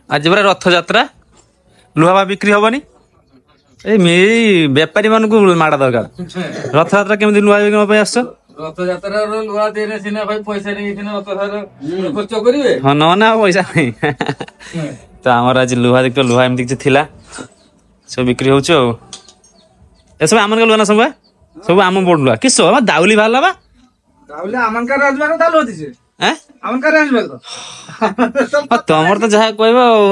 आज पूरा रथ यात्रा लुहा बिक्री हेनी बेपारी मान माड़ा दरकार रथ यात्रा केमी लुहा बिक्री आस रथयात्रा लुहा देने सिना भाई पैसा नहीं खर्च करेंगे हाँ ना पैसा नहीं तो आमर आज लुहा देख लुहा एमती किसी थिला सब बिक्री हो सब आम लुहा ना सब सब आम बोर्ड लुहा किस दाउली बाहर बा तमर तो जहाँ कह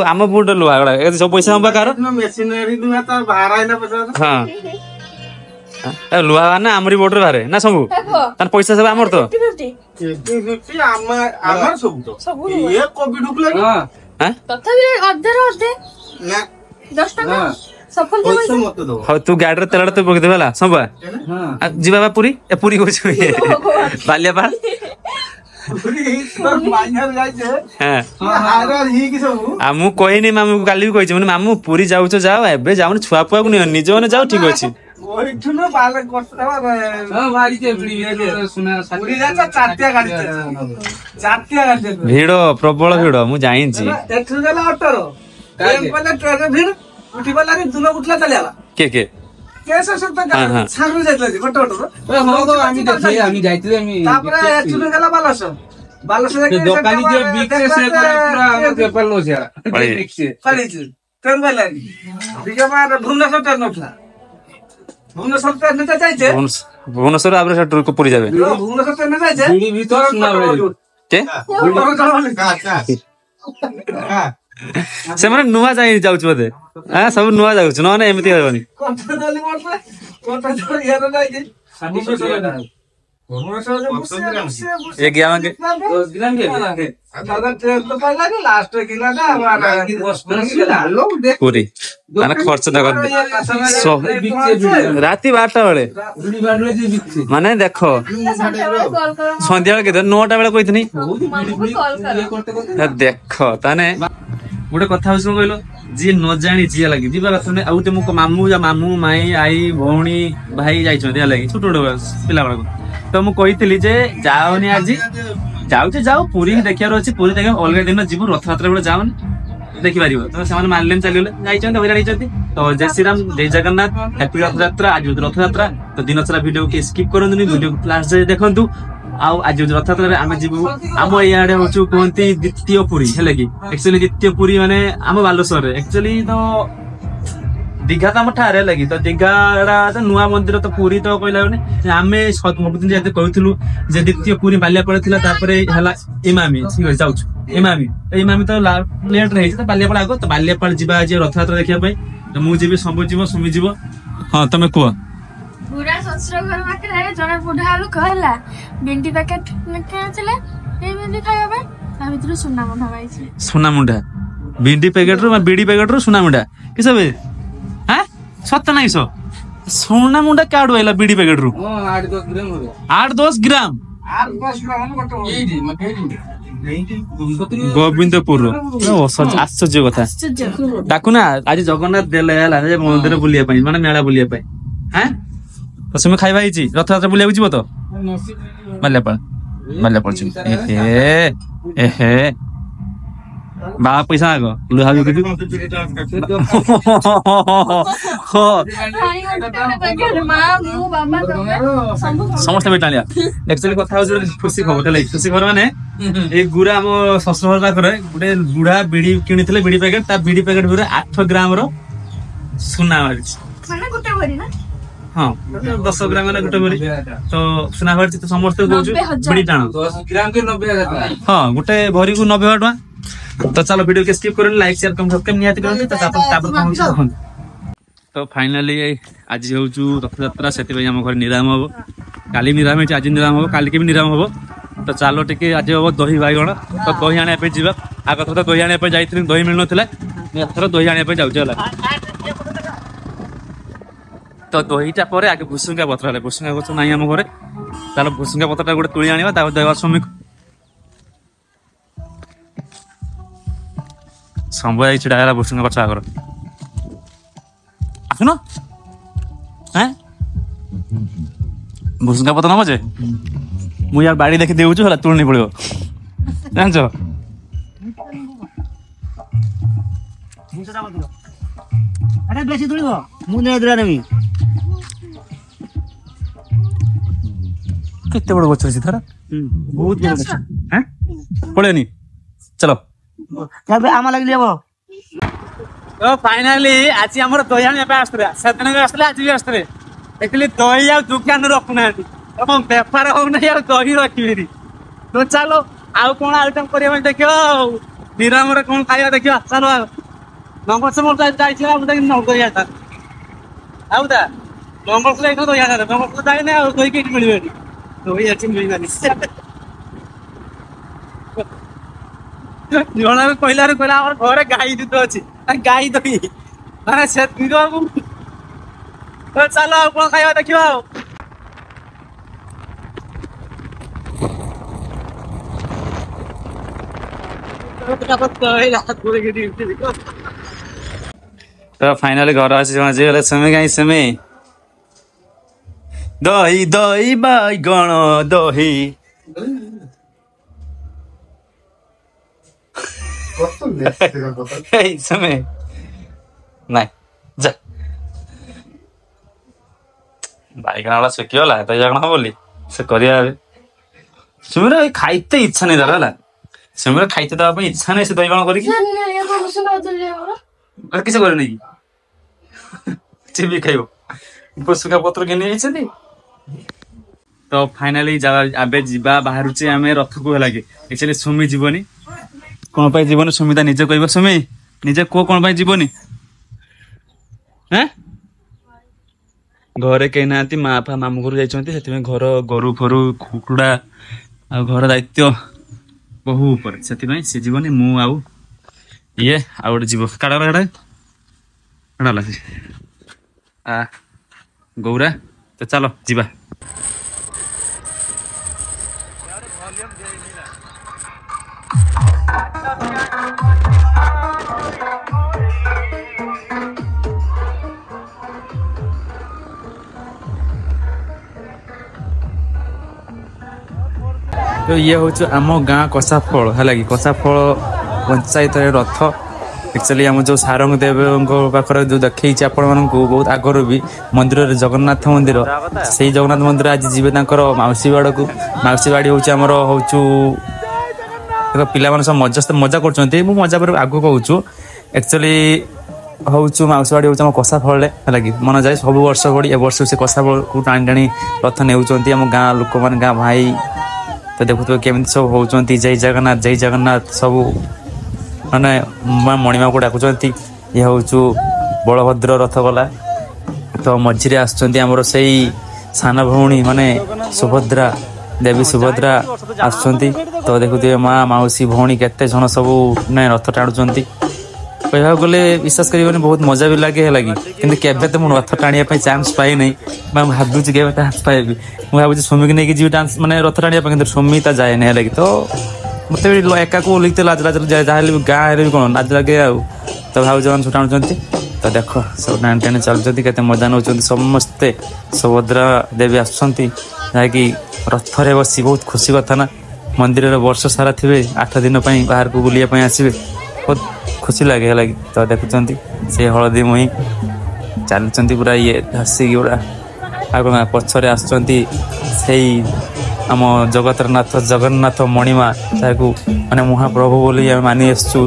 आम बुट लुहा गुड़ा सब पैसा हम कार हाँ लुहा ना आमरी बोर्ड बाहर ना सब पैसा सब आमर तो तू गाड़ी तेल तो पकड़ देला सब जीवा पुरी पुरी बालियापाल मु कहनी मामू को काली भी कही मामू पुरी जाऊ जाओ एबे जाओ छुआ पुआ को निज मैंने जाओ ठीक अच्छे भिड़ प्रबल भिड़ मुझे के भुवनेश्वर पुरी जाए से मैंने नुआ जाऊँ बोधे हाँ सब नुआ जाऊँ ना एमती हेनी पूरी मैंने खर्च राति 12टा बेले माने देख सन्ध्या के 9टा बेले कही देख ताने गोटे कथा कहल जी न जाणी जी लगे जीवा कथा नहीं आउटे मो मामू माई आई भौणी भाई जाइए छोट पिला तो मुझे जे जाओनी आज जाओ पूरी देखार अच्छे पूरी देख अलग दिन जीव रथयात्रा बेले जाओनी देखिपार तो से मानले चलगले हईराणी तो जय श्रीराम जय जगन्नाथ हैप्पी रथयात्रा आज रथयात्रा तो दिन सारा वीडियो के स्किप करूँ वीडियो लास्ट जाए देखु आज रथयात्रा आम जीवु आम इे हूँ कहते द्वितीय पुरी है कि एक्चुअली द्वितीय पुरी माने आम बालेश्वर एक्चुअली तो दीघा तो आम ठारे लगी तो दीघा तो नुआ मंदिर तो पुरी तो कहला आम सबुदिन जाते कहूँ जे द्वितीय पुरी बालियापाल था इमामी ठीक है जाऊँ इमामी तो लेट रही बालियापाल आग तो बालियापाल जी रथयात्रा देखापी तो मुझे सब जीव सुमी जीव हाँ तुम कह बुढ़ा ससुर घर पाखे जड़े बुढ़ा लोक है भिंडी पैकेट भिंडी खावा सुना मुंडा पाई सुना मुंडा भिंडी पैकेट बीड़ी पैकेट रू सुना मुंडा कि सब हाँ सत ना सुना मुंडा क्या आइला बीड़ी पैकेट रू 8-10 ग्राम गोविंदपुर आश्चर्य कथा डाकू ना आज जगन्नाथ देले मंदिर बुलिया माने मेला बुलिया हाँ तो समय खाଇବା ହେଇଛି ରଥଯାତ୍ରା ବୁଲିବାକୁ ଯିବ ତ ବାଲିଆପାଳ ଏହେ ବାବା ପଇସା ଆଗ ଲୁହା ବିକ୍ରି ସମସ୍ତେ ବେଟାଳିଆ एक्चुअली କଥା ହଉଛି ଖୁସି ଖବର ହେଲା ଖୁସି ଖବର ମାନେ ଏଇ ଗୁରା ଆମ ଶଶୁର ଘର ପାଖରେ ଗୋଟେ ବୁଢା ବିଡି କିଣିଥିଲେ ବିଡି ପ୍ୟାକେଟ ତା ବିଡି ପ୍ୟାକେଟ ଭିତରେ 8 ଗ୍ରାମ ର ସୁନା ମାରିଛି ମାନେ ଗୋଟେ ଭରି ନା हाँ 10 ग्राम गोटे भरी तो सुना भरी तो समस्त बिड़ी टाण 10 ग्राम के 90,000 हाँ गोटे भरी को 90,000 टका तो चलो वीडियो के स्किप करें लाइक शेयर कमेंट सब्सक्राइब निहाती करन तो फाइनली आज हूँ रथयात्रा से आम घर निराम हम काली निराम आज निराम हम काली के भी निराम हम तो चलो टे आज हम दही बाइगण तो दही आने जा आग थर दही आने जाइए दही मिल नाथर दही आने जाऊँ तो दहीटा पर आगे भुसुंगा पत्र है भुसुंगा गच ना आम घर चलो भुसुंगा पत्रटा गोटे तुली आना देवा स्वामी संभव छिड़ा भुसुंगा गच आगर आसुन भुसुंगा पत्र नब जे मुझे यार बाड़ी देखी देऊ तुलनी पड़ो जान আরে বেশি তুলিব ମୁଁ ନେଇ ନେବି କେତେ ବଡ ଗଛ ଅଛି ତାର ବହୁତ ବଡ଼ ଗଛ। হ্যাঁ পড়েনি চলো ଏବେ ଆମ ଲାଗି ନେବ তো ফাইনালি আজ আমার দই আনি ଏବେ আসଥିଲେ ସେଦିନ ବି আসଥିଲେ ଆଜି ବି আসଥିଲେ ଦେଖିଲି ଦହି ଆଉ ଦୋକାନ ରଖୁନାହାନ୍ତି ଏବଂ ବେପାର ହଉନାହିଁ ଆଉ ଦହି ରଖିବିନି ତ ଚାଲ ଆଉ କଣ ଆଇଟମ କରିବା ପାଇଁ ଦେଖିବା ଆଉ ନିରାମରେ କଣ ଖାଇବା ଦେଖିବା ଚାଲ ଆଉ ନଙ୍ଗଳସର ଯାଇଥିଲା ମୁଁ ତାକୁ ଦହି ଆସା ଆଉ ତା ନଙ୍ଗଳସର ଏଇଠୁ ଦହି ଆସା ନଙ୍ଗଳସର ଯାଇନି ଆଉ ଦହି କେଠି ମିଳିବନି ଦହି ଅଛି ମିଳିବନି ଜଣେ କହିଲାରୁ କହିଲା ଆମର ଘରେ ଗାଈ ଦୁଧ ଅଛି ଗାଈ ଦହି ମାନେ ସେ ଚାଲ ଆଉ କଣ ଖାଇବା ଦେଖିବା ଆଉ ତ ଫାଇନାଲି ଘର ଆସି ଗଲେ ସେମି କାହିଁ ସେମି ଦହି ଦହି ବାଇଗଣ ଦହି Hey, Same. Này, जा. ବାଇଗଣ ଶୁଖିଗଲା ତ ଜାଣ ବୋଲି ସେ କରିବା ସୁମିର ଖାଇତେ ଇଚ୍ଛା ନାହିଁ ତାର ହେଲା ସୁମିର ଖାଇତେ ଦେବା ପାଇଁ ଇଚ୍ଛା ନାହିଁ ସେ ଦହିବାଣ କରିକି କିଛି କରିନି କି ଚିବି ଖାଇବ ପଶୁକା ପତ୍ର ଘେନି ଯାଇଛନ୍ତି ତ ଫାଇନାଲି ଏବେ ଯିବା ବାହାରୁଛି ଆମେ ରଥକୁ ହେଲା କି ଏକ୍ଚୁଆଲି ସୁମି ଯିବନି କଣ ପାଇଁ ଯିବନି ସୁମିତା ନିଜେ କହିବ ସୁମି ନିଜେ କୁହ କଣ ପାଇଁ ଯିବନି ଘରେ କେହି ନାହାନ୍ତି ମା ଫା ମାମୁଁ ଘରୁ ଯାଇଛନ୍ତି ସେଥିପାଇଁ ଘର ଗୋରୁ ଫରୁ କୁକୁଡ଼ା ଆଉ ଘର ଦାୟିତ୍ୱ ବହୁ ଉପରେ ସେଥିପାଇଁ ସେ ଯିବନି ମୁଁ ଆଉ ଇଏ ଆଉ ଗୋଟେ ଯିବ କାଡା ଗୌରା ତ ଚାଲ ଯିବା तो ये हूँ आम गाँ कसाफल है कि कसाफल पंचायत रथ एक्चुअली आम जो सारंग देव पाखे जो देखी आपण मानक बहुत आगु भी मंदिर जगन्नाथ मंदिर से जगन्नाथ मंदिर आज जीवे मौसी बाड़ को मौसी बाड़ी हूँ आमर हूँ पिला सब मजा कर मजा पर आगु कहूँ एक्चुअली हूँ मौसी बाड़ी हूँ आम कसाफल है कि मन जाए सब वर्ष भड़ी ए वर्ष से कसाफल को टाणी टाणी रथ नेउछंती आम गाँ लोक मैंने गाँ भाई तो देखुए केमी सब होती जय जगन्नाथ सब माने मणिमा को डाकुंट ये हूँ बलभद्र रथ गला तो मझे आमर से सान भौणी माने सुभद्रा देवी सुभद्रा आसुँच तो देखुए माँ मौसी भौणी केते जन सब रथ टाणुंट कह गले विश्वास कर बहुत मजा भी लगे है कि केवे तो मुझे रथ टाणी चान्स पाई नहीं मैं भावुँ के चान्स पाइबी मुझे भावी सुमी की नहीं जी डांस मैंने रथ टाणी कि सुमी तो जाए नहीं लगे तो मत एका को लिखते लाज लाज जहाँ गाँव भी कौन लाज लगे तो भाव जन सब टाणुंट तो देख सब टाणी टाणी चलुँच के मजा नौ समस्ते सुभद्रा देवी आसुँच जहाँकि रथरे बसी बहुत खुशी कथा ना मंदिर वर्ष सारा थे 8 दिन बाहर को बुलाया आसवे बहुत खुशी लगे है तो देखुंत से हलदी मुही चलुँच पूरा ये हसिकी पूरा आग पछरे आसुँच आम जगतरनाथ जगन्नाथ मणिमा जहाँ माने महाप्रभु बोली आम मानि आसा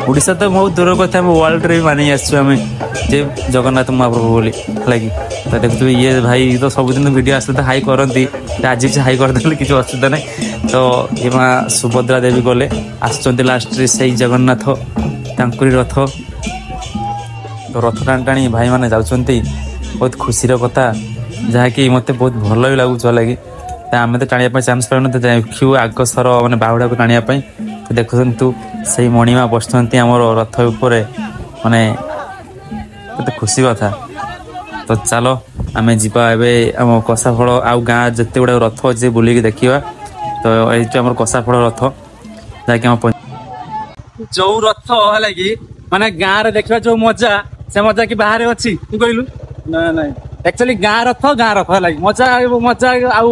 उड़ीसा तो बहुत दूर कथा वर्ल्ड रे भी मानि आम जगन्नाथ महाप्रभु बोली है तो देखते ये भाई तो सबुदिन वीडियो आसते तो हाई करती आज भी हाई करदे किसी असुविधा नहीं तो ये माँ सुभद्रा देवी गले आसुँच लास्ट से जगन्नाथ तांकुरी रथ तो रथ टाणी टाणी भाई मैंने जाऊँच बहुत खुशी कथा जहाँकि मत बहुत भल भी लगुच लगे आम तो टाणी चान्स पाऊन तो देखू आग सर मैंने बाहुड़ा को टाणी तो देखु से मणिमा बसुँच आम रथ उपर माने खुशी कथा तो चलो आम जा आम कसाफल आउ गाँ जिते गुड़ा रथ अच्छे बुलिक देखा तो ये आम कसाफल रथ जहाँकि आम जो रथ है कि माने गाँव रे देखा जो मजा से मजा कि बाहर अच्छी तू कहलु ना ना एक्चुअली गाँ रथ है मजा मजा आउ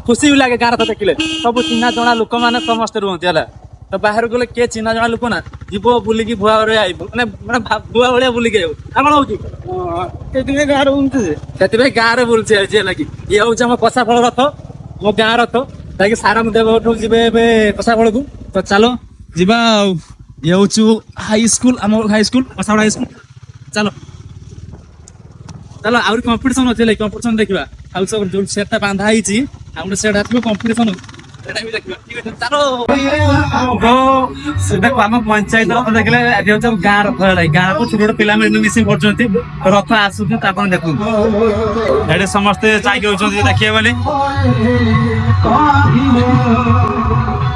खुशी भी लगे गाँ रथ देखिले सब चिन्हा जଣା लोक मैंने समस्त रुहती है तो बाहर गले किए चिन्हा जଣା लोक ना जीव बुलिकी भुआ आइब माने भुआ भाया बुलिकी आइब कौन हूँ से गाँव में बुलचे लगी ये हूँ आम कषा फल रथ मो गाँ रथ ताकि सारा देव जी कषा फल को तो चलो जीवा ये हूँ हाई स्कूल आम हाई स्कूल कषाड़ हाई स्कूल चलो चलो आउरी कंपटीशन अच्छे कंपटीशन देखा आउ सब जो सेट बांधा है गोटे सेट आस कंपटीशन चलो देखो आम पंचायत रथ देखले गाँ रथ गाँ को छोट छोट पिला मिसी पड़ते रथ आसुच देखो समस्ते चाहिए देखिए बोली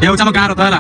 ये हूँ आम गाँ रथ है